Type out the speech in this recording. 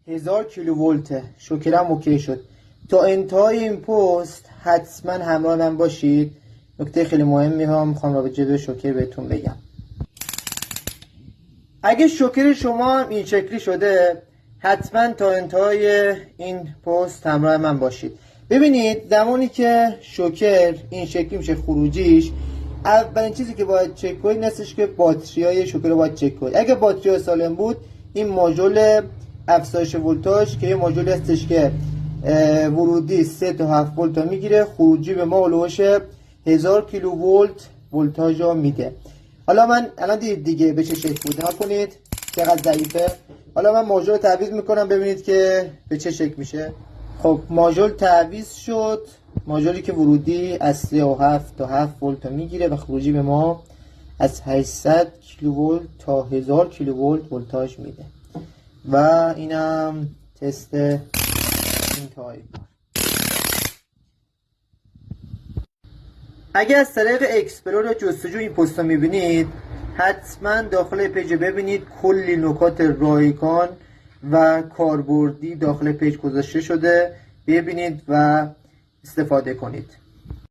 1000 کیلوولت. شوکرم اوکی شد. تا انتهای این پست حتما همراه من باشید. نکته خیلی مهمی میخوام راجع به شوکر بهتون بگم. اگه شوکر شما این شکلی شده حتما تا انتهای این پست همراه من باشید. ببینید زمانی که شوکر این شکلی میشه خروجیش، اولین چیزی که باید چک کنید هستش که باتریای شوکر رو باید چک کنید. اگه باتری سالم بود این ماژول افزایش ولتاژ که یه ماژولی هستش که ورودی 3 تا 7 ولت میگیره، خروجی به ما اولوش 1000 کیلوولت ولتاژ رو میده. حالا من الان دید دیگه به چه شکل بود. نگاه کنید چقدر ضعیفه. حالا من ماژول رو تعویض میکنم ببینید که به چه شکل میشه. خب ماژول تعویض شد. ماژولی که ورودی از 3 و 7 تا 7 ولت میگیره و خروجی به ما از 800 کیلوولت تا 1000 کیلوولت ولتاژ میده. و اینم تست انتهایی. اگر از طریق اکسپلور یا جستجو این پست رو میبینید حتما داخل پیج ببینید کلی نکات رایگان و کاربردی داخل پیج گذاشته شده، ببینید و استفاده کنید.